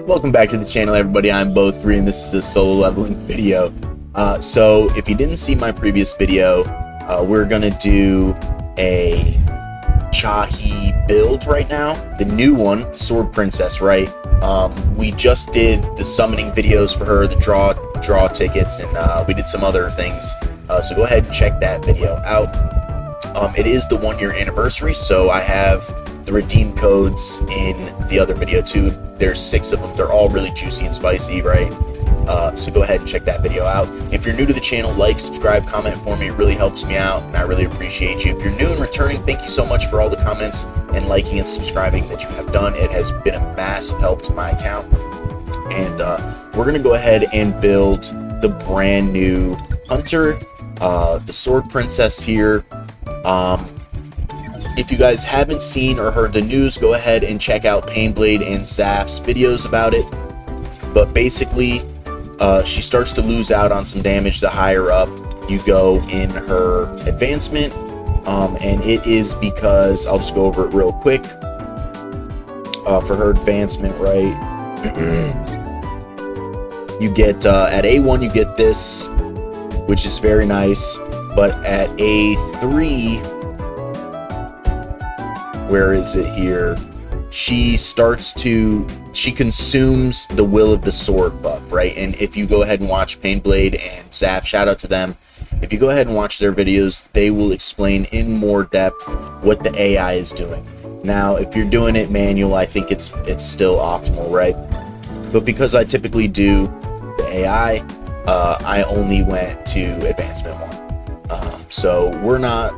Welcome back to the channel, everybody. I'm Bo3 and this is a solo leveling video. So if you didn't see my previous video, we're gonna do a Cha Hae build right now, the new one, the Sword Princess, right? We just did the summoning videos for her, the draw tickets, and we did some other things. So go ahead and check that video out. It is the 1-year anniversary, so I have the redeem codes in the other video too. There's 6 of them. They're all really juicy and spicy, right? So go ahead and check that video out. If you're new to the channel, like, subscribe, comment for me. It really helps me out, and I really appreciate you. If you're new and returning, thank you so much for all the comments and liking and subscribing that you have done. It has been a massive help to my account. And we're going to go ahead and build the brand new Hunter, the Sword Princess here. If you guys haven't seen or heard the news, go ahead and check out Painblade and Zaf's videos about it. But basically, she starts to lose out on some damage the higher up you go in her advancement. And it is because, I'll just go over it real quick. For her advancement, right? You get, at A1 you get this, which is very nice. But at A3, where is it here? She consumes the Will of the Sword buff, right? And if you go ahead and watch Painblade and Zaf, shout out to them. If you go ahead and watch their videos, they will explain in more depth what the AI is doing. Now, if you're doing it manual, I think it's still optimal, right? But because I typically do the AI, I only went to Advancement 1. So we're not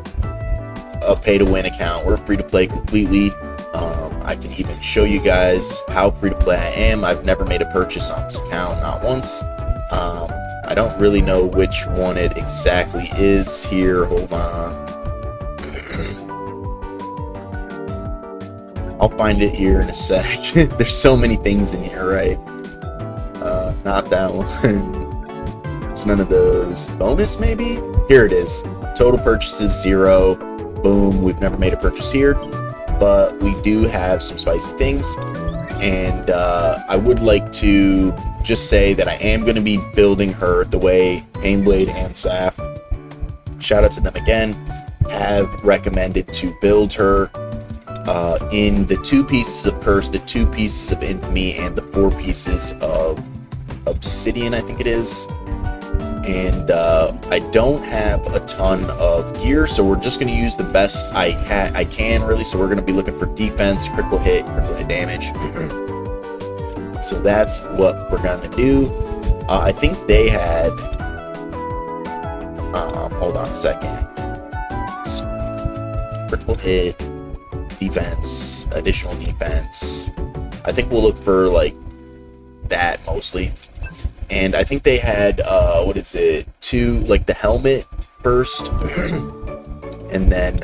a pay-to-win account. We're free to play completely. I can even show you guys how free to play I am. I've never made a purchase on this account, not once. I don't really know which one it exactly is here. Hold on. I'll find it here in a sec. There's so many things in here, right? Not that one. It's none of those. Bonus, maybe? Here it is. Total purchases 0. Boom. We've never made a purchase here, but we do have some spicy things. And I would like to just say that I am going to be building her the way Painblade and Zaf, shout out to them again, have recommended to build her in the 2 pieces of Curse, the 2 pieces of Infamy, and the 4 pieces of Obsidian, I think it is. And I don't have a ton of gear, so we're just going to use the best I can, really. So we're going to be looking for defense, critical hit damage. So that's what we're going to do. I think they had... hold on a second. Critical hit, defense, additional defense. I think we'll look for, like, that mostly. And I think they had, what is it, 2, like the helmet first, and then,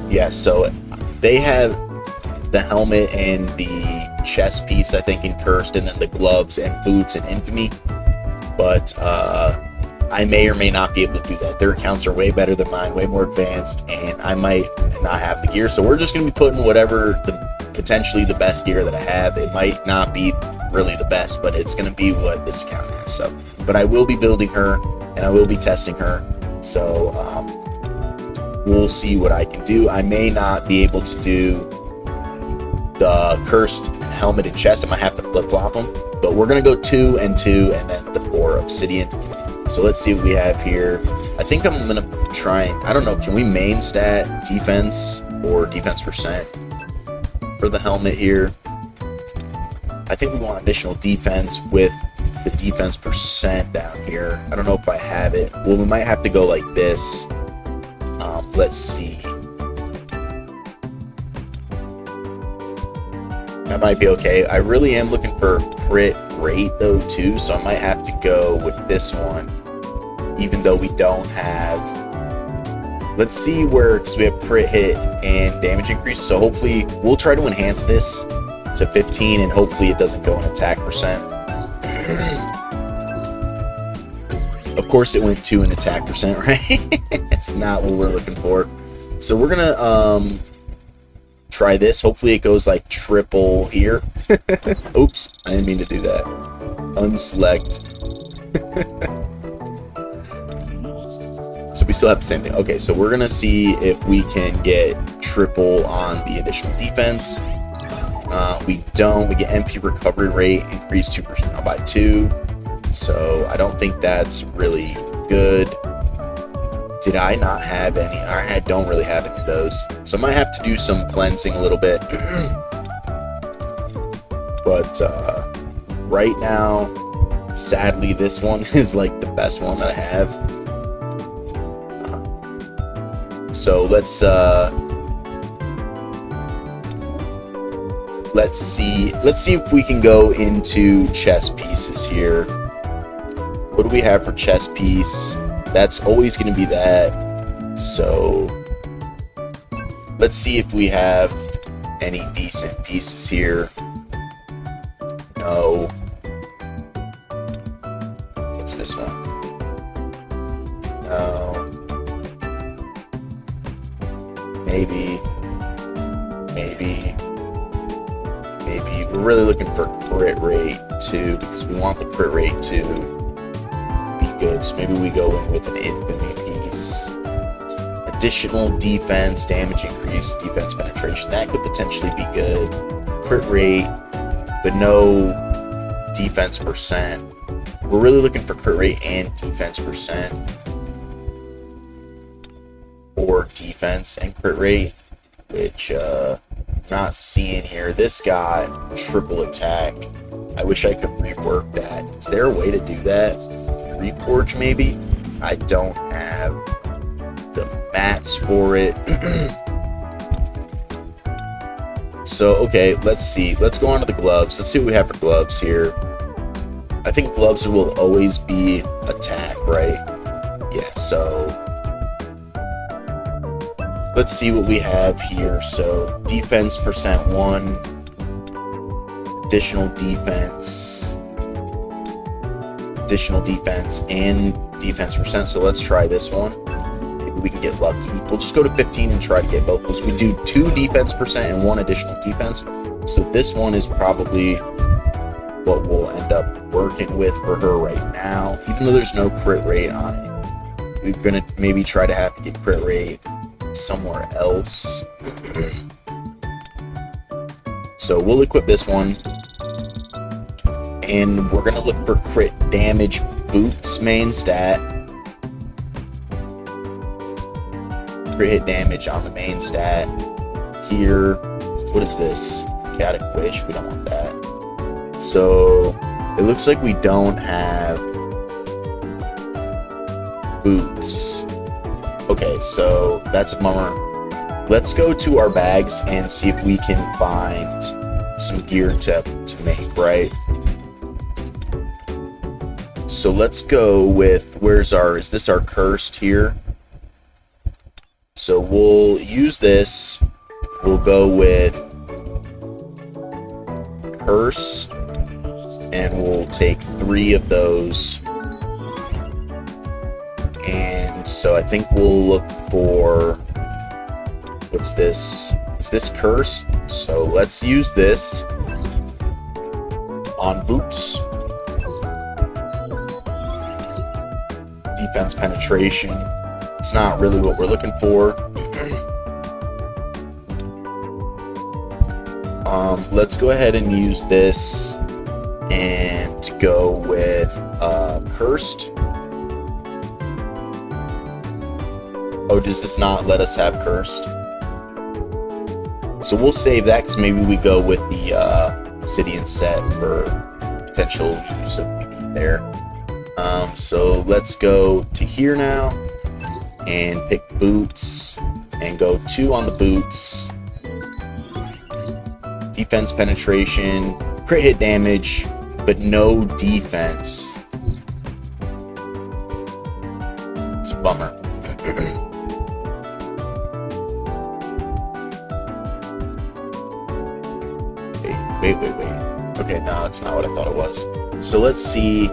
yeah, so they have the helmet and the chest piece, I think, in Cursed, and then the gloves and boots in Infamy, but I may or may not be able to do that. Their accounts are way better than mine, way more advanced, and I might not have the gear, so we're just going to be putting whatever potentially the best gear that I have. It might not be really the best, but it's going to be what this account has. So, but I will be building her and I will be testing her. So we'll see what I can do. I may not be able to do the Cursed helmet and chest. I might have to flip-flop them, but we're going to go 2 and 2 and then the 4 Obsidian. So let's see what we have here. I think I'm going to try and, I don't know, can we main stat defense or defense percent for the helmet here? I think we want additional defense with the defense percent down here. I don't know if I have it. Well, we might have to go like this. Let's see. That might be okay. I really am looking for crit rate though too, so I might have to go with this one, even though we don't have... Let's see where, because we have crit hit and damage increase, so hopefully we'll try to enhance this to 15, and hopefully it doesn't go in attack percent. Of course it went 2 in attack percent, right? It's not what we're looking for. So we're gonna try this. Hopefully it goes like triple here. Oops, I didn't mean to do that. Unselect. So we still have the same thing. Okay, so we're gonna see if we can get triple on the additional defense. We don't. We get MP recovery rate increased 2% by 2. So I don't think that's really good. Did I not have any? I don't really have any of those. So I might have to do some cleansing a little bit. But right now, sadly, this one is like the best one that I have. So let's see if we can go into chess pieces here. What do we have for chess piece? That's always going to be that. So let's see if we have any decent pieces here. No. What's this one? No. Maybe. We're really looking for crit rate too, because we want the crit rate to be good. So maybe we go in with an infamy piece. Additional defense, damage increase, defense penetration. That could potentially be good. Crit rate, but no defense percent. We're really looking for crit rate and defense percent. Or defense and crit rate, which not seeing here. This got triple attack. I wish I could rework that. Is there a way to do that? Reforge maybe? I don't have the mats for it. So okay, let's see. Let's go on to the gloves. Let's see what we have for gloves here. I think gloves will always be attack, right? Yeah, so let's see what we have here. So defense percent 1, additional defense, and defense percent. So let's try this one. Maybe we can get lucky. We'll just go to 15 and try to get both those. We do 2 defense percent and 1 additional defense. So this one is probably what we'll end up working with for her right now, even though there's no crit rate on it. We're gonna maybe try to have to get crit rate somewhere else. So we'll equip this one, and we're gonna look for crit damage boots main stat. Crit hit damage on the main stat here. What is this? Chaotic wish. We don't want that. So it looks like we don't have boots. Okay, so that's a bummer. Let's go to our bags and see if we can find some gear to make, right? So let's go with, is this our cursed here? So we'll use this. We'll go with curse, and we'll take 3 of those. And so I think we'll look for, what's this? Is this curse? So let's use this on boots. Defense penetration. It's not really what we're looking for. Let's go ahead and use this and go with cursed. Oh, does this not let us have cursed? So we'll save that because maybe we go with the obsidian set for potential use of there. So let's go to here now and pick boots and go 2 on the boots. Defense penetration, crit hit damage, but no defense. It's a bummer. Wait. Okay, no, that's not what I thought it was. So let's see.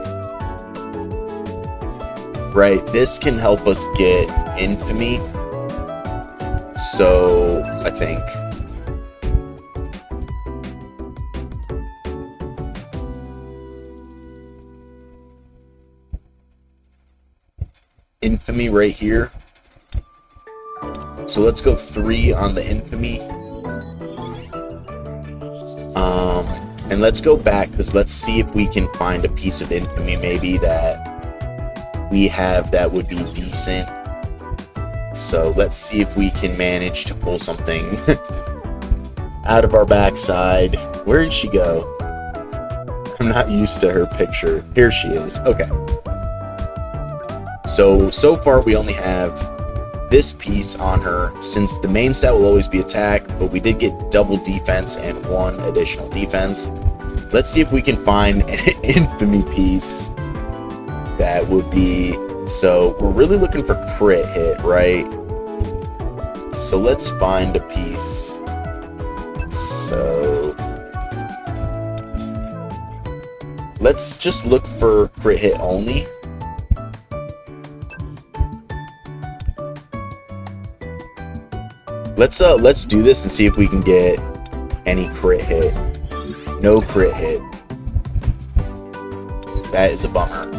Right, this can help us get infamy. So I think infamy right here. So let's go 3 on the infamy. And let's go back, because let's see if we can find a piece of infamy maybe that we have that would be decent. So let's see if we can manage to pull something out of our backside. Where did she go? I'm not used to her picture. Here she is. Okay. So far we only have this piece on her, since the main stat will always be attack, but we did get double defense and 1 additional defense. Let's see if we can find an infamy piece that would be... So we're really looking for crit hit, right? So let's find a piece. So let's just look for crit hit only. Let's do this and see if we can get any crit hit. No crit hit. That is a bummer.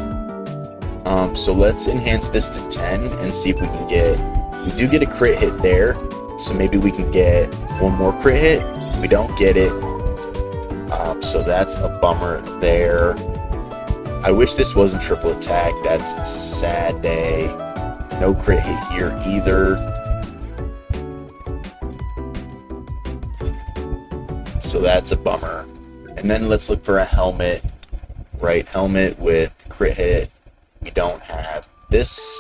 So let's enhance this to 10 and see if we can get... We do get a crit hit there, so maybe we can get 1 more crit hit. We don't get it. So that's a bummer there. I wish this wasn't triple attack. That's a sad day. No crit hit here either. So that's a bummer. And then let's look for a helmet. Right, helmet with crit hit. We don't have this.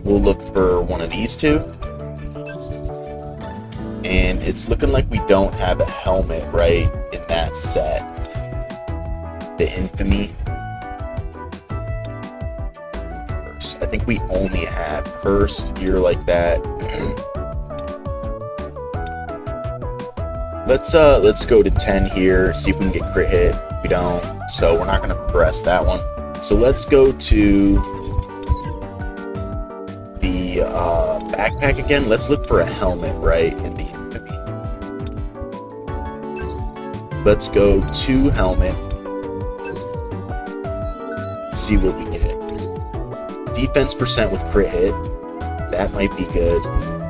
We'll look for one of these two. And it's looking like we don't have a helmet right in that set. The infamy. I think we only have cursed here like that. Let's go to 10 here, see if we can get crit hit. We don't, so we're not going to progress that one. So let's go to the backpack again. Let's look for a helmet right in the infamy. Let's go to helmet. See what we get. Defense percent with crit hit. That might be good.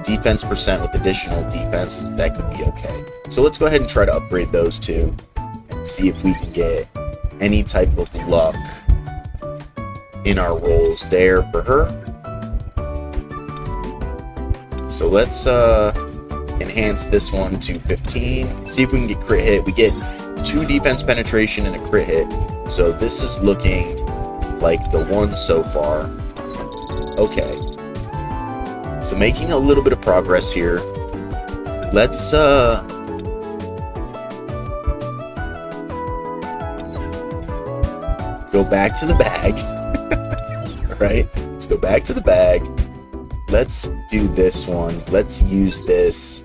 Defense percent with additional defense. That could be okay. So let's go ahead and try to upgrade those two and see if we can get any type of luck in our rolls there for her. So let's enhance this one to 15. See if we can get crit hit. We get 2 defense penetration and a crit hit. So this is looking like the one so far. Okay. So making a little bit of progress here. Let's go back to the bag. Right? Let's go back to the bag. Let's do this one. Let's use this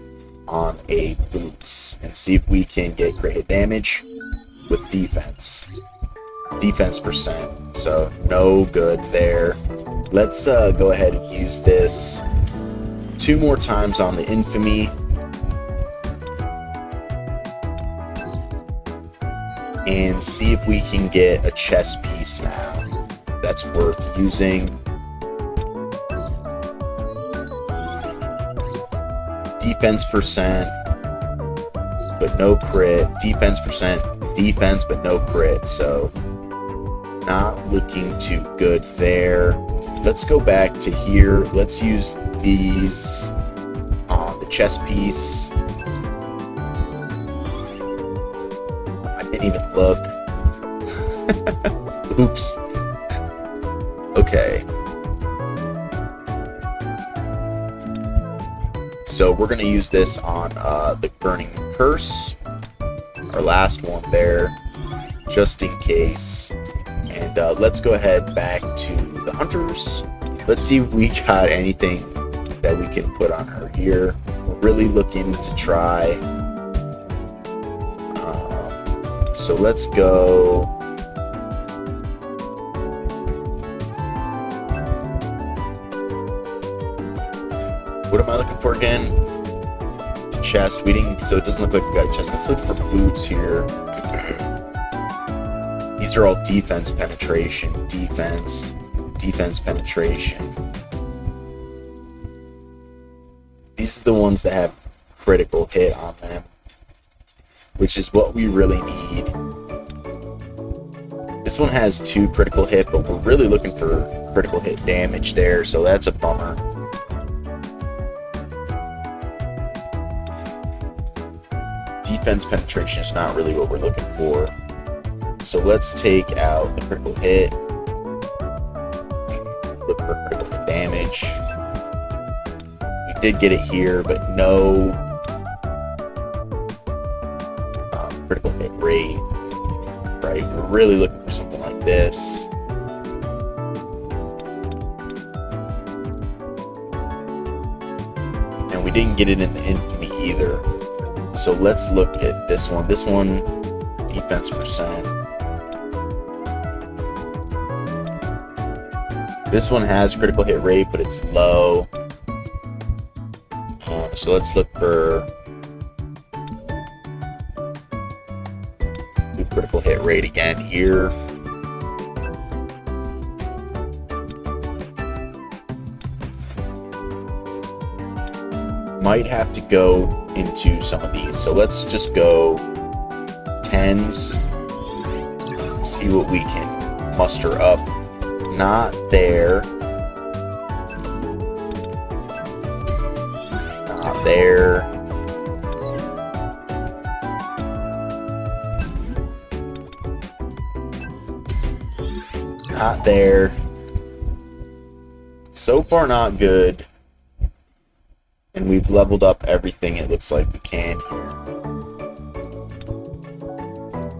on a boots and see if we can get crit hit damage with defense. Defense percent. So no good there. Let's go ahead and use this 2 more times on the infamy. And see if we can get a chess piece now that's worth using. Defense percent, but no crit. Defense percent, defense, but no crit. So not looking too good there. Let's go back to here. Let's use these on the chess piece. I didn't even look. Oops. Okay. So we're going to use this on the Burning Curse. Our last one there, just in case. And let's go ahead back to the Hunters. Let's see if we got anything that we can put on her here. We're really looking to try. So let's go. What am I looking for again? The chest. We didn't, so it doesn't look like we got a chest. Let's look for boots here. These are all defense penetration. Defense, defense penetration. These are the ones that have critical hit on them, which is what we really need. This one has 2 critical hit, but we're really looking for critical hit damage there, so that's a bummer. Defense penetration is not really what we're looking for. So let's take out the critical hit. Look for critical hit damage. We did get it here, but no critical hit rate. Right? We're really looking for something like this. And we didn't get it in the infamy either. So let's look at this one. This one, defense percent. This one has critical hit rate, but it's low. So let's look for the critical hit rate again here. Might have to go into some of these. So let's just go 10s. See what we can muster up. Not there. Not there. Not there. So far, not good. And we've leveled up everything it looks like we can here.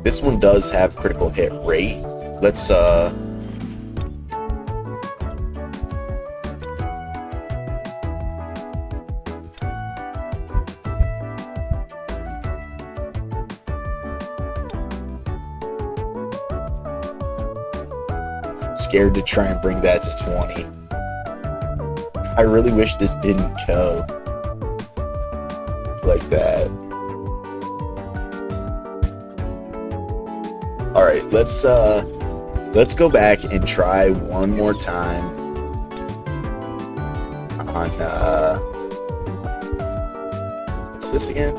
This one does have critical hit rate. Let's scared to try and bring that to 20. I really wish this didn't go like that. All right, let's go back and try one more time on what's this again?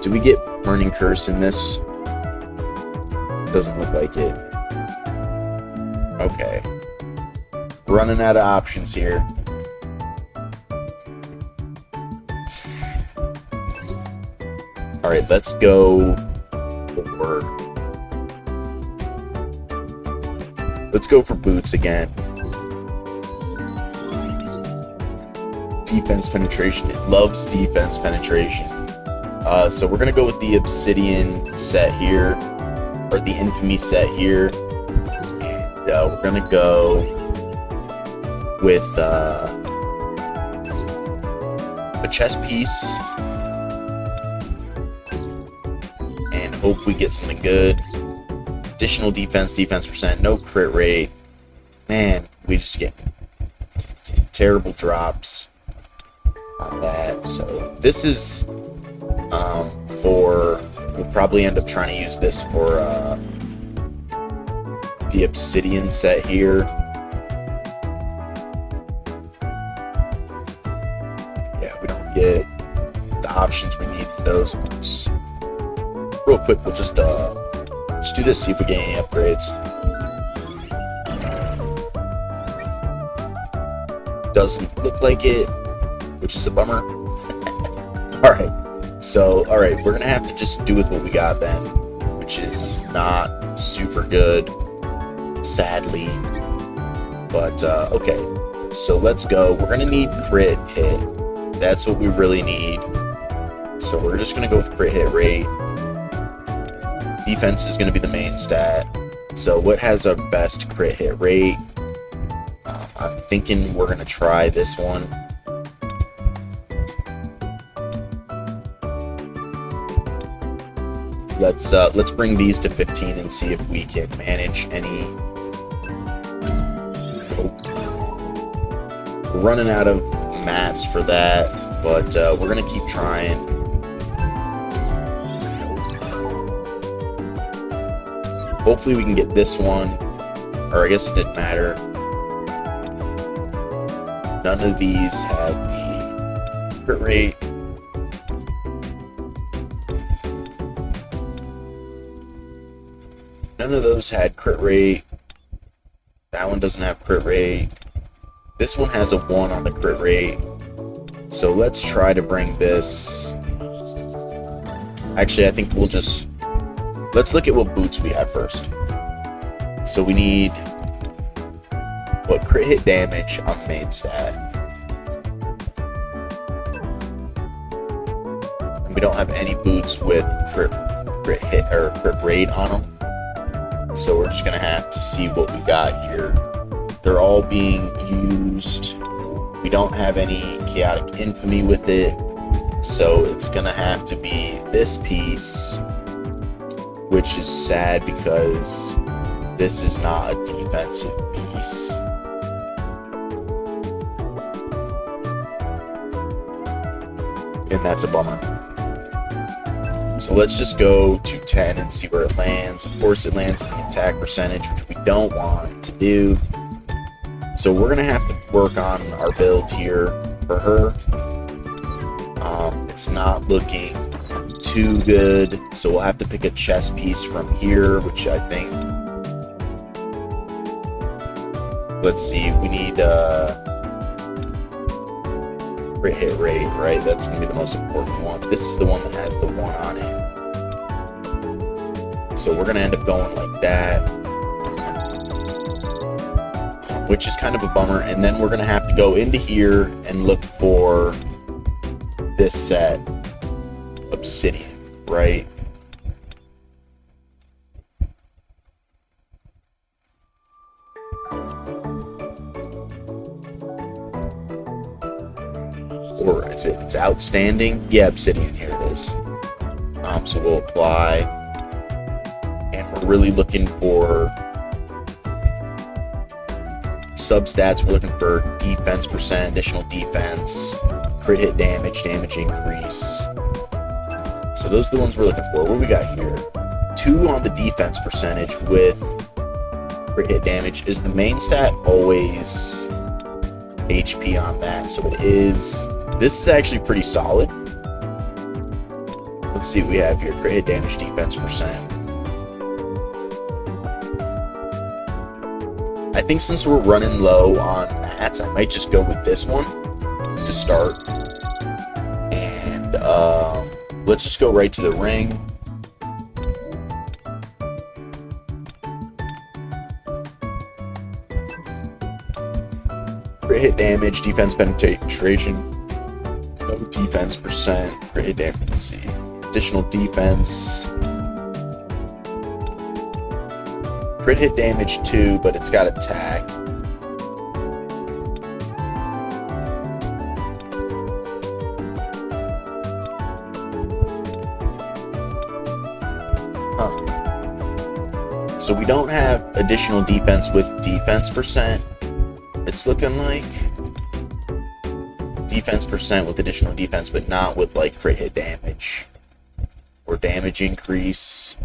Do we get Burning Curse in this? Doesn't look like it. Okay. Running out of options here. All right, let's go for boots again. Defense penetration. It loves defense penetration. So we're gonna go with the Obsidian set here, or the Infamy set here, and we're gonna go with a chest piece. Hope we get something good. Additional defense percent, no crit rate. Man, we just get terrible drops on that. So this is we'll probably end up trying to use this for the Obsidian set here. Yeah, we don't get the options we need in those ones. Real quick, we'll just do this, see if we get any upgrades. Doesn't look like it, which is a bummer. Alright, we're gonna have to just do with what we got then, which is not super good, sadly. But, okay, so let's go. We're gonna need crit hit. That's what we really need. So we're just gonna go with crit hit rate. Defense is going to be the main stat. So what has our best crit hit rate? I'm thinking we're going to try this one. Let's bring these to 15 and see if we can manage any. We're running out of mats for that, but we're going to keep trying. Hopefully we can get this one, or I guess it didn't matter. None of these had the crit rate. None of those had crit rate. That one doesn't have crit rate. This one has a 1 on the crit rate. So let's try to bring this. Actually, I think we'll just... Let's look at what boots we have first. So we need... What, crit hit damage on the main stat. And we don't have any boots with crit hit or crit rate on them. So we're just gonna have to see what we got here. They're all being used. We don't have any chaotic infamy with it. So it's gonna have to be this piece, which is sad because this is not a defensive piece. And that's a bummer. So let's just go to 10 and see where it lands. Of course, it lands the attack percentage, which we don't want it to do. So we're gonna have to work on our build here for her. It's not looking too good, so we'll have to pick a chess piece from here, which I think... Let's see, we need crit hit rate, right? That's gonna be the most important one. This is the one that has the 1 on it. So we're gonna end up going like that, which is kind of a bummer. And then we're gonna have to go into here and look for this set, Obsidian, right? Or is it? It's outstanding. Yeah, Obsidian. Here it is. So we'll apply, and we're really looking for substats. We're looking for defense percent, additional defense, crit hit damage, damage increase. So those are the ones we're looking for. What do we got here? 2 on the defense percentage with crit hit damage. Is the main stat always HP on that? So it is. This is actually pretty solid. Let's see what we have here. Crit hit damage, defense percent. I think since we're running low on mats, I might just go with this one to start. And let's just go right to the ring. Crit hit damage, defense penetration, no defense percent, crit hit damage, let's see. Additional defense. Crit hit damage 2, but it's got attack. Huh. So we don't have additional defense with defense percent. It's looking like defense percent with additional defense, but not with like crit hit damage or damage increase.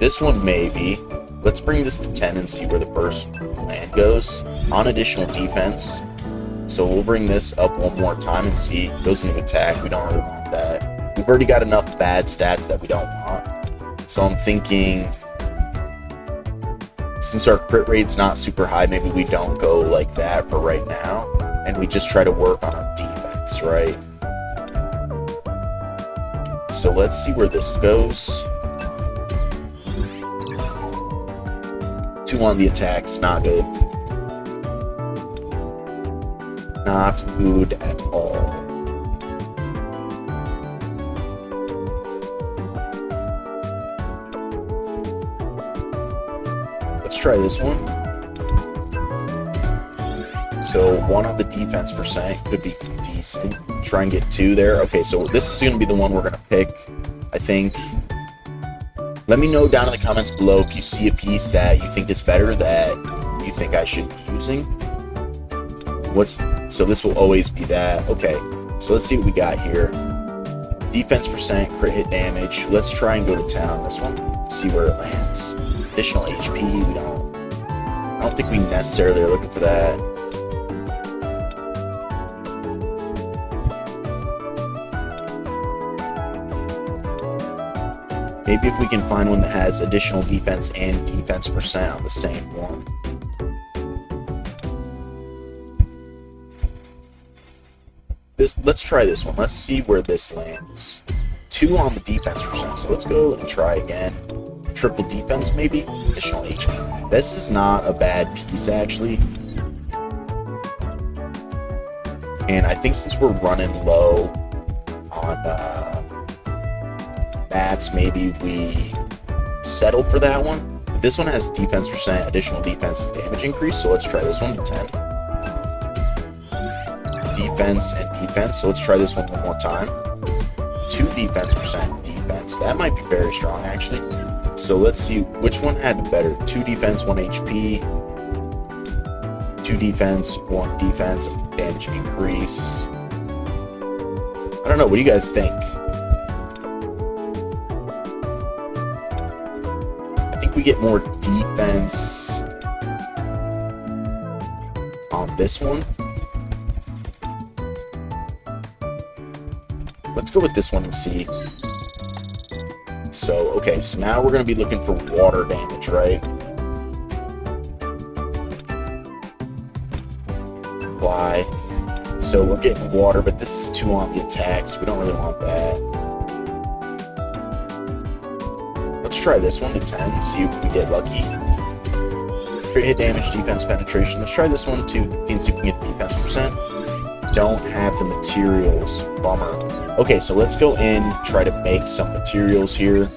This one maybe. Let's bring this to 10 and see where the first land goes on additional defense. So we'll bring this up one more time and see. It goes into attack. We don't really want that. We've already got enough bad stats that we don't want. So I'm thinking, since our crit rate's not super high, maybe we don't go like that for right now, and we just try to work on our defense, right? So let's see where this goes. 2 on the attacks, not good. Not good at all. Let's try this one. So 1 on the defense percent could be decent. Try and get 2 there. Okay, so this is going to be the one we're going to pick, I think. Let me know down in the comments below if you see a piece that you think is better that you think I should be using. So this will always be that. Okay, so let's see what we got here. Defense percent, crit hit damage. Let's try and go to 10 on this one. See where it lands. Additional HP, I don't think we necessarily are looking for that. Maybe if we can find one that has additional defense and defense percent on the same one. Let's try this one. Let's see where this lands. 2 on the defense percent. So let's go and try again. Triple defense, maybe? Additional HP. This is not a bad piece, actually. And I think since we're running low on mats, maybe we settle for that one. But this one has defense percent, additional defense, and damage increase. So let's try this one. 10. Defense and defense. So let's try this one more time. 2 defense percent defense. That might be very strong, actually. So let's see which one had better. 2 defense, 1 HP. 2 defense, 1 defense, damage increase. I don't know. What do you guys think? I think we get more defense on this one. Let's go with this one and see. So, okay, so now we're going to be looking for water damage, right? Apply. So we're getting water, but this is 2 on the attacks. We don't really want that. Let's try this one to 10, see if we get lucky. Crit hit damage, defense penetration. Let's try this one to 15, see if we can get defense percent. Don't have the materials. Bummer. Okay, so let's go in, try to make some materials here.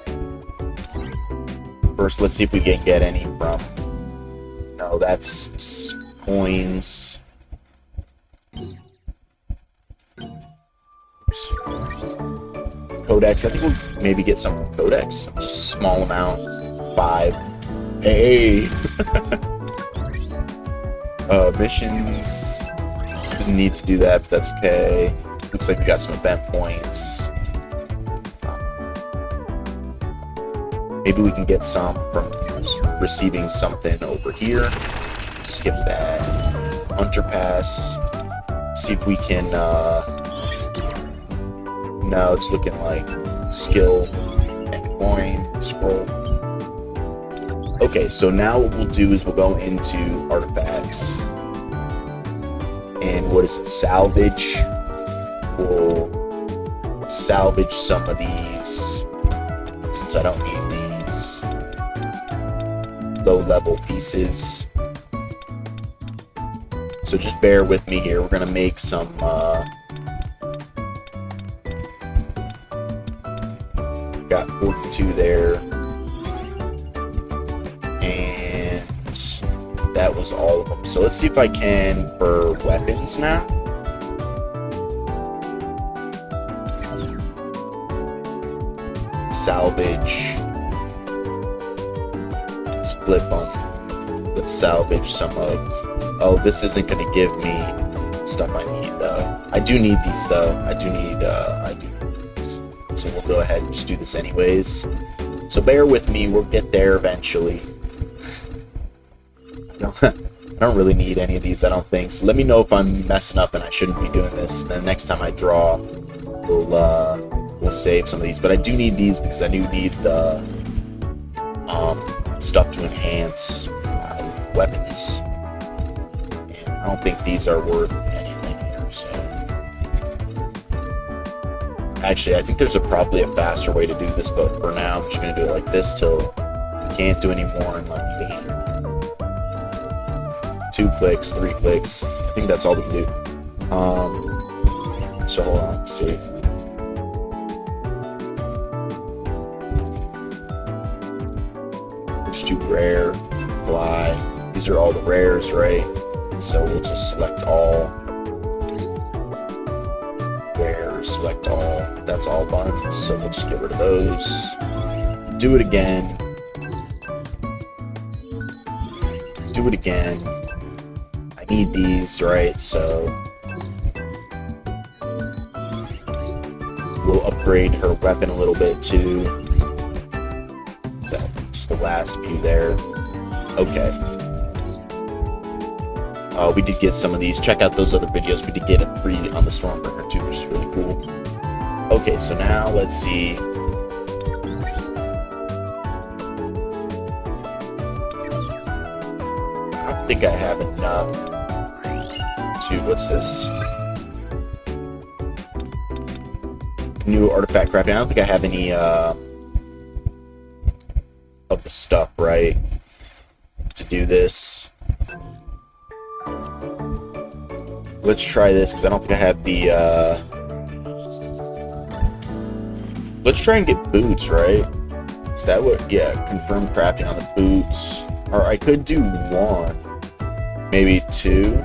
First, let's see if we can get any from... No, that's coins. Oops. Codex. I think we'll maybe get some from Codex. Just a small amount. 5. Hey! Missions. Didn't need to do that, but that's okay. Looks like we got some event points. Maybe we can get some from receiving something over here. Skip that. Hunter Pass. See if we can... No, it's looking like skill and coin. Scroll. Okay, so now what we'll do is we'll go into artifacts. And what is it? Salvage. We'll salvage some of these since I don't need these low-level pieces. So just bear with me here. We're gonna make some got 42 there, and that was all of them. So let's see if I can for weapons now. Salvage. Let's flip them. Let's salvage some of... Oh, this isn't going to give me stuff I need, though. I do need these, though. I do need these. So we'll go ahead and just do this anyways. So bear with me. We'll get there eventually. I don't really need any of these, I don't think. So let me know if I'm messing up and I shouldn't be doing this. And then next time I draw, we'll save some of these. But I do need these because I do need the stuff to enhance weapons. And I don't think these are worth anything here, so... Actually, I think there's probably a faster way to do this, but for now, I'm just going to do it like this till you can't do any more in like 2 clicks, 3 clicks. I think that's all we can do. So hold on, let's see. Let's do rare, apply. These are all the rares, right? So we'll just select all. Rare, select all. That's all buttons, so we'll just get rid of those. Do it again. Do it again. I need these, right? So we'll upgrade her weapon a little bit too. So just the last few there. Okay. We did get some of these. Check out those other videos. We did get a 3 on the Stormbringer too, which is really cool. Okay, so now let's see. think I have enough to, what's this? New artifact crafting. I don't think I have any of the stuff, right, to do this. Let's try this, because I don't think I have the, let's try and get boots, right? Is that what, yeah, confirm crafting on the boots. Or I could do one, maybe two.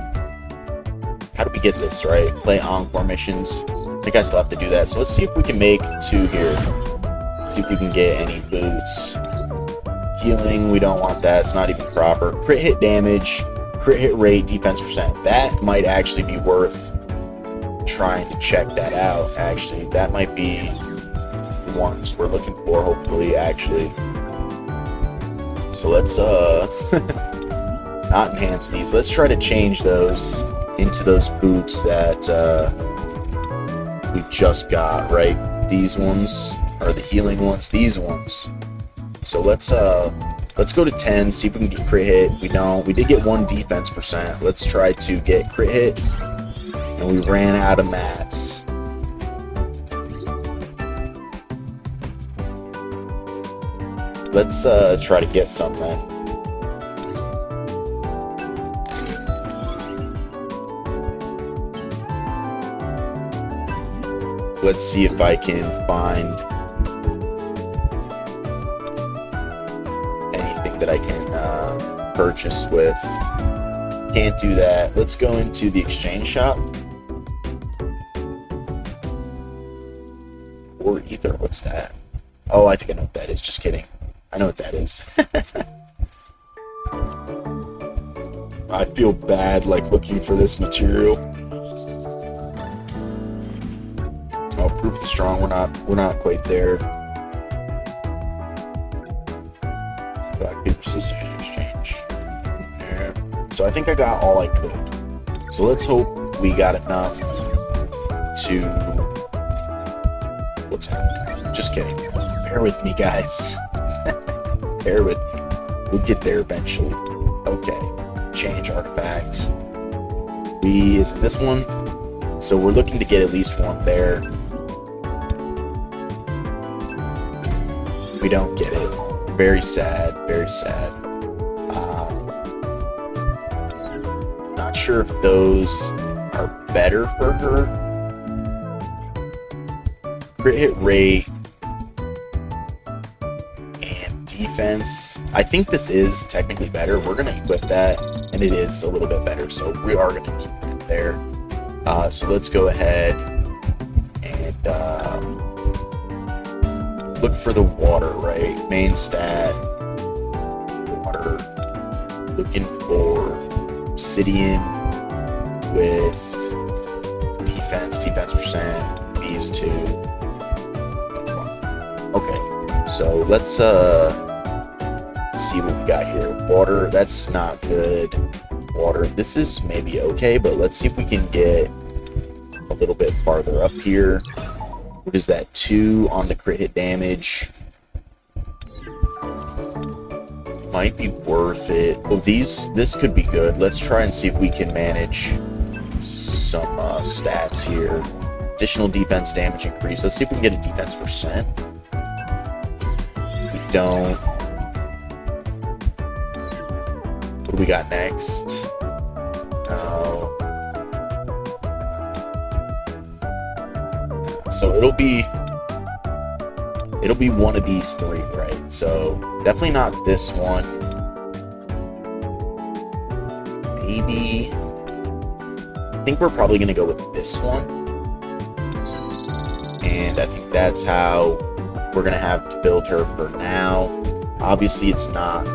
How do we get this, right? Play encore missions. I think I still have to do that. So let's see if we can make two here. See if we can get any boots. Healing, we don't want that. It's not even proper. Crit hit damage, crit hit rate, defense percent. That might actually be worth trying to check that out, actually. That might be the ones we're looking for, hopefully, actually. So let's, not enhance these. Let's try to change those into those boots that, we just got, right? These ones are the healing ones, these ones. So let's go to 10, see if we can get crit hit. We don't. We did get 1 defense percent. Let's try to get crit hit. And we ran out of mats. Let's try to get something. Let's see if I can find anything that I can purchase with. Can't do that. Let's go into the exchange shop. Or ether, what's that? Oh, I think I know what that is. Just kidding. I know what that is. I feel bad, like, looking for this material. Oh, proof the strong. We're not quite there. Rock, paper, scissors, exchange. Yeah. So I think I got all I could. So let's hope we got enough to. What's happening? Just kidding. Bear with me, guys. Bear with me. We'll get there eventually. Okay. Change artifacts. Is it this one? So we're looking to get at least one there. We don't get it. Very sad. Very sad. Not sure if those are better for her. Crit hit rate and defense. I think this is technically better. We're going to equip that, and it is a little bit better, so we are going to keep that there. So let's go ahead and look for the water, right? Main stat, water. Looking for obsidian with defense percent, these two. Okay, so let's see what we got here. Water, that's not good. Water, this is maybe okay, but let's see if we can get a little bit farther up here. What is that? 2 on the crit hit damage. Might be worth it. Well, this could be good. Let's try and see if we can manage some stats here. Additional defense damage increase. Let's see if we can get a defense percent. We don't. What do we got next? No. So it'll be one of these 3, right? So definitely not this one. Maybe. I think we're probably gonna go with this one. And I think that's how we're gonna have to build her for now. Obviously it's not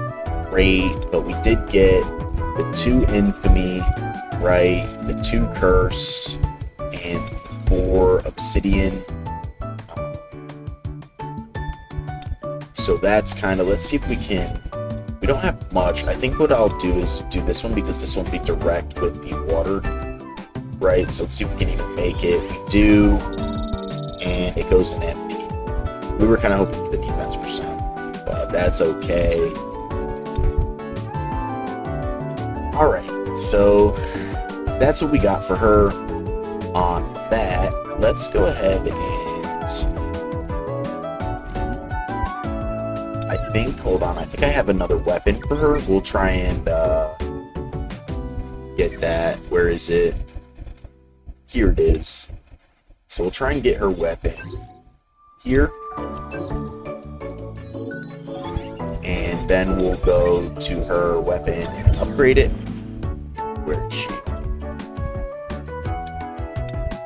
great, but we did get the 2 infamy, right? The 2 curse and 4 obsidian. So that's kind of, let's see if we can. We don't have much. I think what I'll do is do this one because this one will be direct with the water, right? So let's see if we can even make it. We do, and it goes in MP. We were kind of hoping for the defense percent, but that's okay. All so that's what we got for her on that. Let's go ahead and hold on, I think I have another weapon for her. We'll try and get that. Where is it? Here it is. So we'll try and get her weapon here. And then we'll go to her weapon and upgrade it. Where is she?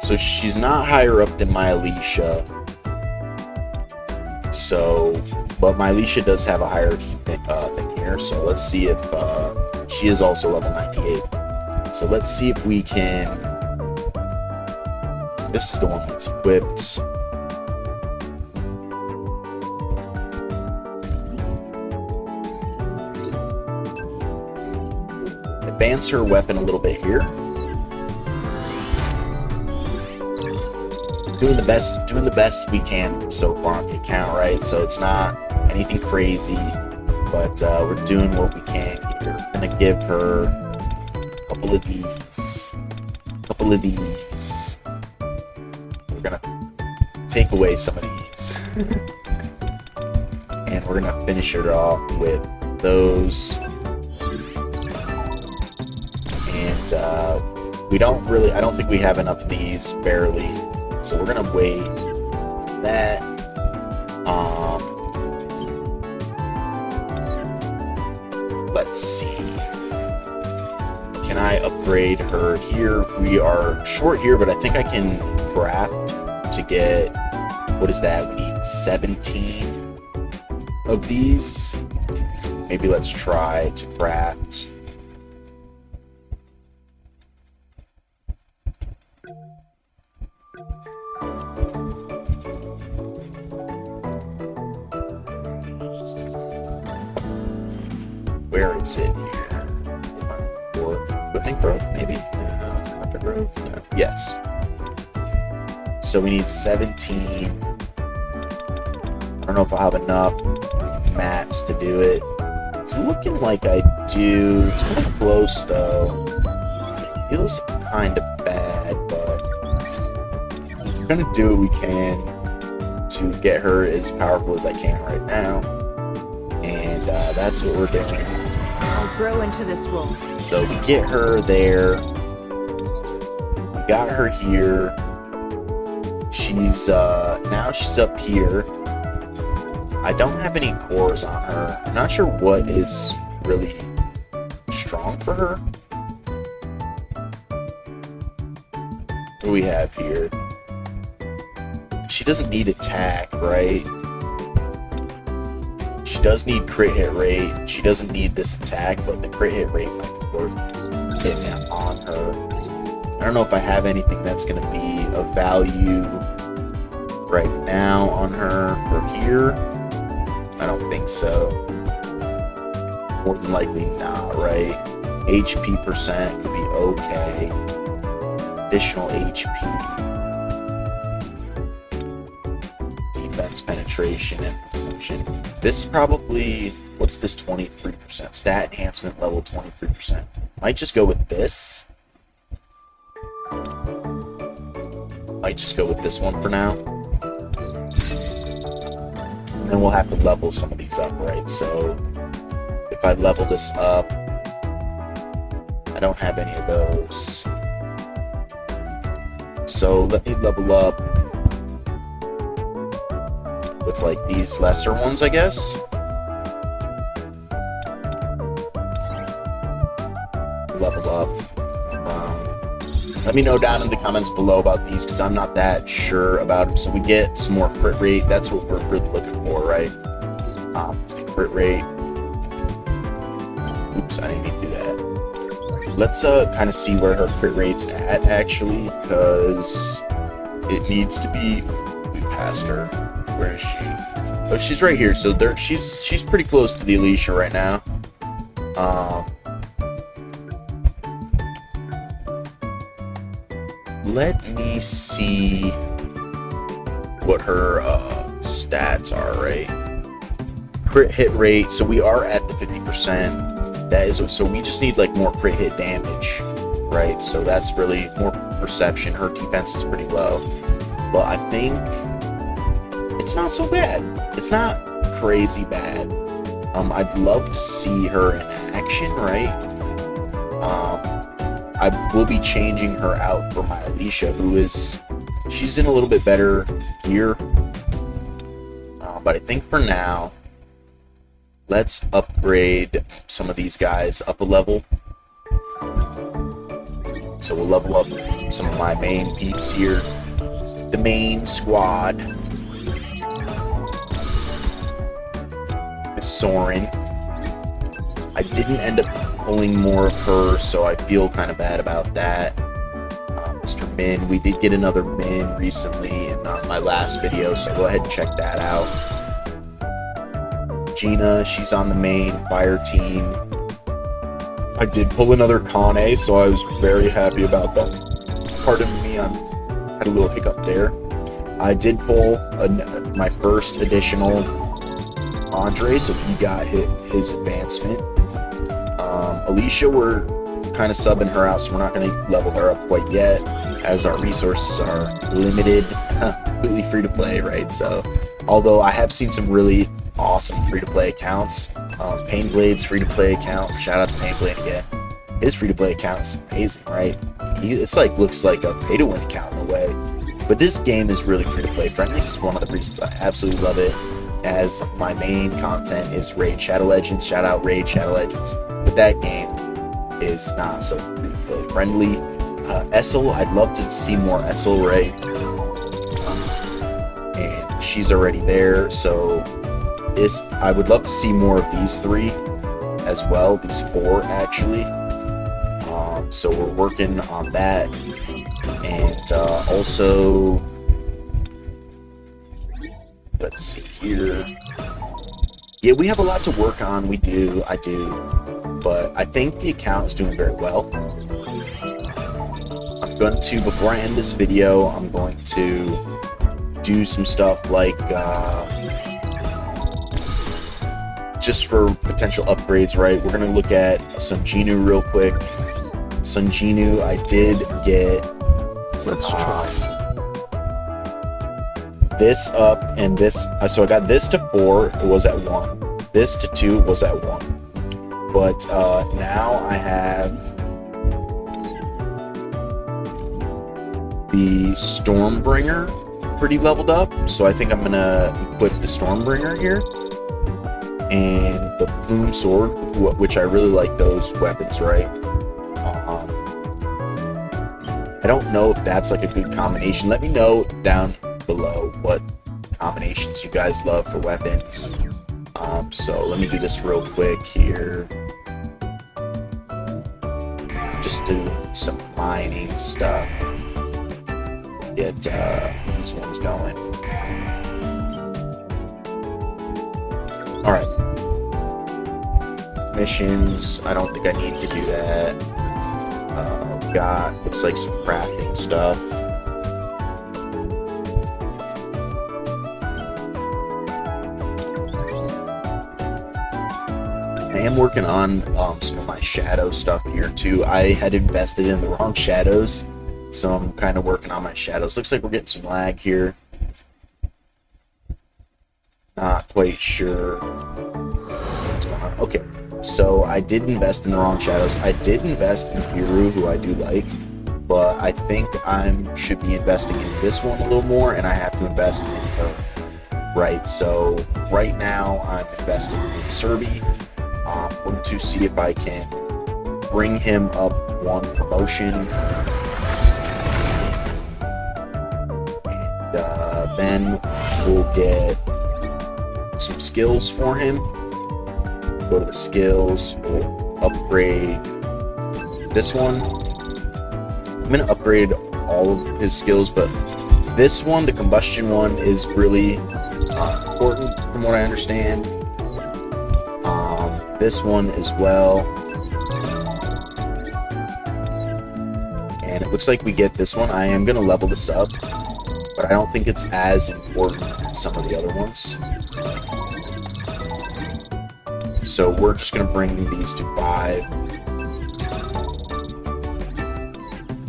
So she's not higher up than my Alicia. So, but my Alicia does have a higher thing here. So let's see if she is also level 98. So let's see if we can. This is the one that's equipped. Advance her weapon a little bit here. Doing the best we can so far on the account, right? So it's not anything crazy, but we're doing what we can here. I'm gonna give her a couple of these. We're gonna take away some of these, and we're gonna finish her off with those. And I don't think we have enough of these, barely. So we're gonna wait that. Let's see. Can I upgrade her here? We are short here, but I think I can craft to get, what is that? We need 17 of these. Maybe let's try to craft. Where is it here? For equipment growth, maybe? Hunter growth? No. Yes. So we need 17. I don't know if I'll have enough mats to do it. It's looking like I do. It's kind of close, though. It feels kind of bad, but we're going to do what we can to get her as powerful as I can right now. And that's what we're doing. I'll grow into this role. So we get her there. We got her here. She's now she's up here. I don't have any cores on her. I'm not sure what is really strong for her. What do we have here? She doesn't need attack, right? She does need crit hit rate. She doesn't need this attack, but the crit hit rate might be worth getting on her. I don't know if I have anything that's going to be of value right now on her for here. I don't think so. More than likely not, right? HP percent could be okay. Additional HP. Defense penetration and perception. This probably, what's this 23%? Stat enhancement level 23%. Might just go with this. Might just go with this one for now. And then we'll have to level some of these up, right? So if I level this up, I don't have any of those. So let me level up with like these lesser ones, I guess. Level up. Let me know down in the comments below about these, because I'm not that sure about them. So we get some more crit rate. That's what we're really looking for, right? It's the crit rate. Oops, I didn't mean to do that. Let's kind of see where her crit rate's at, actually, because it needs to be. We passed her. Where is she? Oh, she's right here. So there, she's pretty close to the Alicia right now. Let me see what her stats are, right? Crit hit rate. So we are at the 50%. That is, so we just need like more crit hit damage, right? So that's really more perception. Her defense is pretty low, but I think it's not so bad. It's not crazy bad. I'd love to see her in action, right? I will be changing her out for my Alicia, she's in a little bit better gear. But I think for now, let's upgrade some of these guys up a level. So we'll level up some of my main peeps here. The main squad. Miss Soren. I didn't end up pulling more of her, so I feel kind of bad about that. Mr. Min, we did get another Min recently in my last video, so go ahead and check that out. Gina, she's on the main fire team. I did pull another Kane, so I was very happy about that. Pardon me, I had a little hiccup there. I did pull my first additional Andre, so he got his advancement. Alicia, we're kind of subbing her out, so we're not going to level her up quite yet, as our resources are limited. Completely free to play, right? So, although I have seen some really awesome free to play accounts. Painblade's free to play account. Shout out to Painblade again. His free to play account is amazing, right? It's like looks like a pay to win account in a way. But this game is really free to play friendly. This is one of the reasons I absolutely love it. As my main content is Raid Shadow Legends. Shout out Raid Shadow Legends. But that game is not so free to play friendly. Essel, I'd love to see more Essel, right? And she's already there, so I would love to see more of these three as well. These four actually. So we're working on that, and also. Let's see here. Yeah, we have a lot to work on. I do. But I think the account is doing very well. I'm going to, before I end this video, I'm going to do some stuff like, just for potential upgrades, right? We're going to look at some Jinwoo real quick. Some Jinwoo, I did get... Let's try. This up and this, so I got this to 4, it was at 1. This to 2 was at 1. But now I have the Stormbringer pretty leveled up, so I think I'm gonna equip the Stormbringer here. And the Plume Sword, which I really like those weapons, right? I don't know if that's like a good combination. Let me know down below what combinations you guys love for weapons. So let me do this real quick here. Just do some mining stuff. Get these ones going. Alright. Missions, I don't think I need to do that. Got, looks like some crafting stuff. I am working on some of my shadow stuff here too. I had invested in the wrong shadows, so I'm kind of working on my shadows. Looks like we're getting some lag here. Not quite sure what's going on. Okay, so I did invest in the wrong shadows. I did invest in Hiru, who I do like, but I think I should be investing in this one a little more, and I have to invest in her. Right, so right now I'm investing in Serbi. I'm going to see if I can bring him up 1 promotion. And then we'll get some skills for him. Go to the skills, we'll upgrade this one. I'm going to upgrade all of his skills, but this one, the combustion one, is really important from what I understand. This one as well. And it looks like we get this one. I am going to level this up, but I don't think it's as important as some of the other ones. So we're just going to bring these to 5.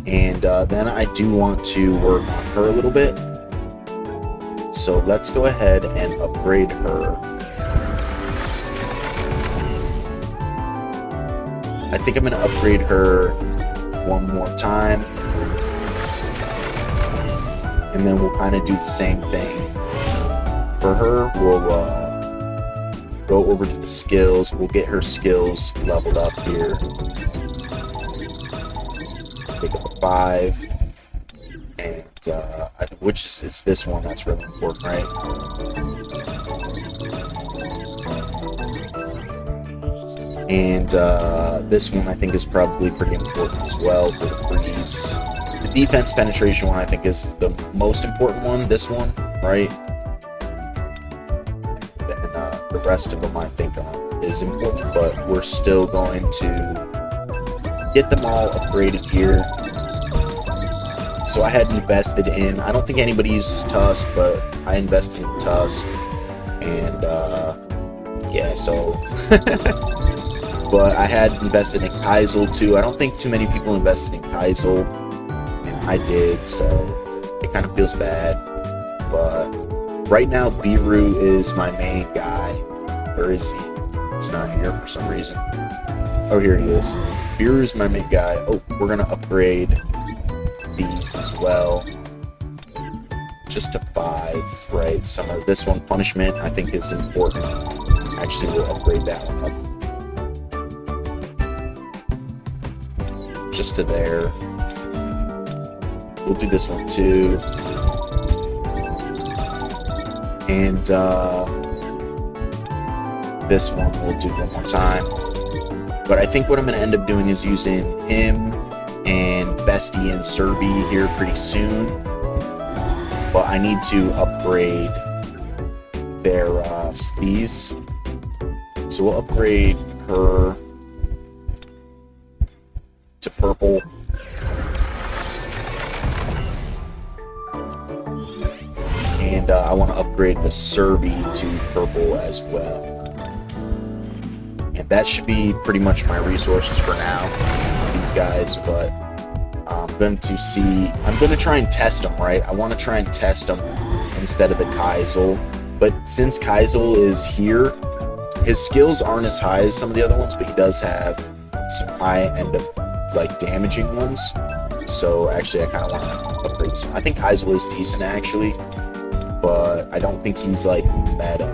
And then I do want to work on her a little bit. So let's go ahead and upgrade her. I think I'm going to upgrade her one more time. And then we'll kind of do the same thing. For her, we'll go over to the skills. We'll get her skills leveled up here. Take up a 5. And which is it's this one that's really important, right? And this one I think is probably pretty important as well for the freeze. The defense penetration one I think is the most important one, this one, right? And the rest of them I think is important, but we're still going to get them all upgraded here. So I had invested in, I don't think anybody uses Tusk, but I invested in Tusk. And yeah, so... But I had invested in Kaisel too. I don't think too many people invested in Kaisel, and I did, so it kind of feels bad. But right now, Biru is my main guy. Where is he? He's not here for some reason. Oh, here he is. Biru is my main guy. Oh, we're gonna upgrade these as well, just to 5, right? Some of this one, punishment, I think is important. Actually, we'll upgrade that one up. Just to there. We'll do this one too. And this one we'll do one more time. But I think what I'm going to end up doing is using him and Bestie and Serbi here pretty soon. But I need to upgrade their these. So we'll upgrade her to purple. And I want to upgrade the Serbi to purple as well. And that should be pretty much my resources for now, these guys, but I'm going to try and test them, right? I want to try and test them instead of the Kaisel. But since Kaisel is here, his skills aren't as high as some of the other ones, but he does have some high-end like damaging ones. So actually I kind of want to upgrade this one. I think Kaisel is decent actually, but I don't think he's like meta.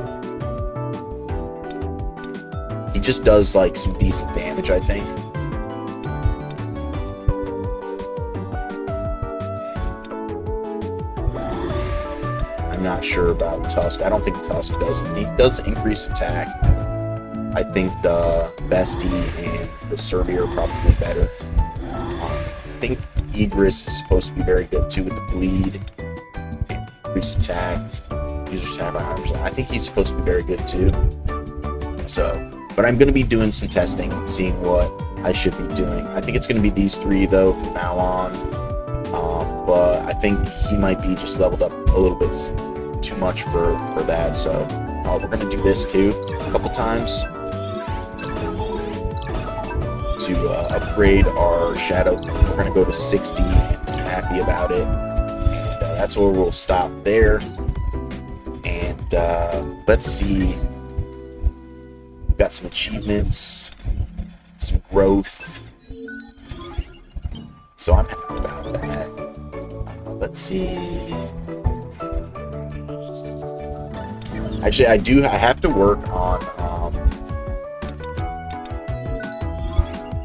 He just does like some decent damage, I think. I'm not sure about Tusk. I don't think Tusk does. He does increase attack. I think the Bestie and the Serbi are probably better. I think Igris is supposed to be very good too with the bleed. Increase attack. User attack by 100%. I think he's supposed to be very good too. So, but I'm going to be doing some testing and seeing what I should be doing. I think it's going to be these 3 though from now on. But I think he might be just leveled up a little bit too much for that. So we're going to do this too a couple times to upgrade our shadow. We're going to go to 60 and be happy about it. And that's where we'll stop there. And let's see. We've got some achievements, some growth. So I'm happy about that. Let's see. Actually, I have to work on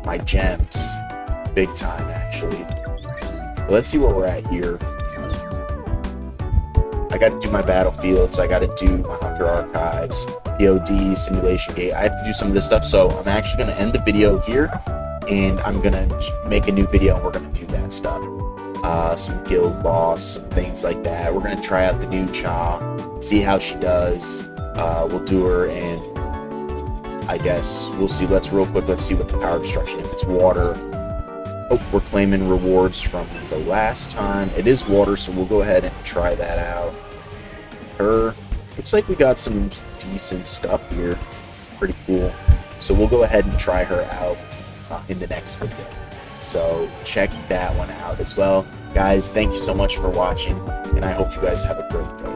my gems big time, actually. But let's see where we're at here. I got to do my battlefields. I got to do my Hunter Archives, POD, Simulation Gate. I have to do some of this stuff. So I'm actually going to end the video here, and I'm going to make a new video, and we're going to do that stuff. Some guild boss, some things like that. We're going to try out the new Cha, see how she does. We'll do her, and I guess we'll see. Let's see what the power destruction, if it's water. Oh, we're claiming rewards from the last time. It is water, so we'll go ahead and try that out. Looks like we got some decent stuff here. Pretty cool. So we'll go ahead and try her out in the next video. So check that one out as well. Guys, thank you so much for watching, and I hope you guys have a great day.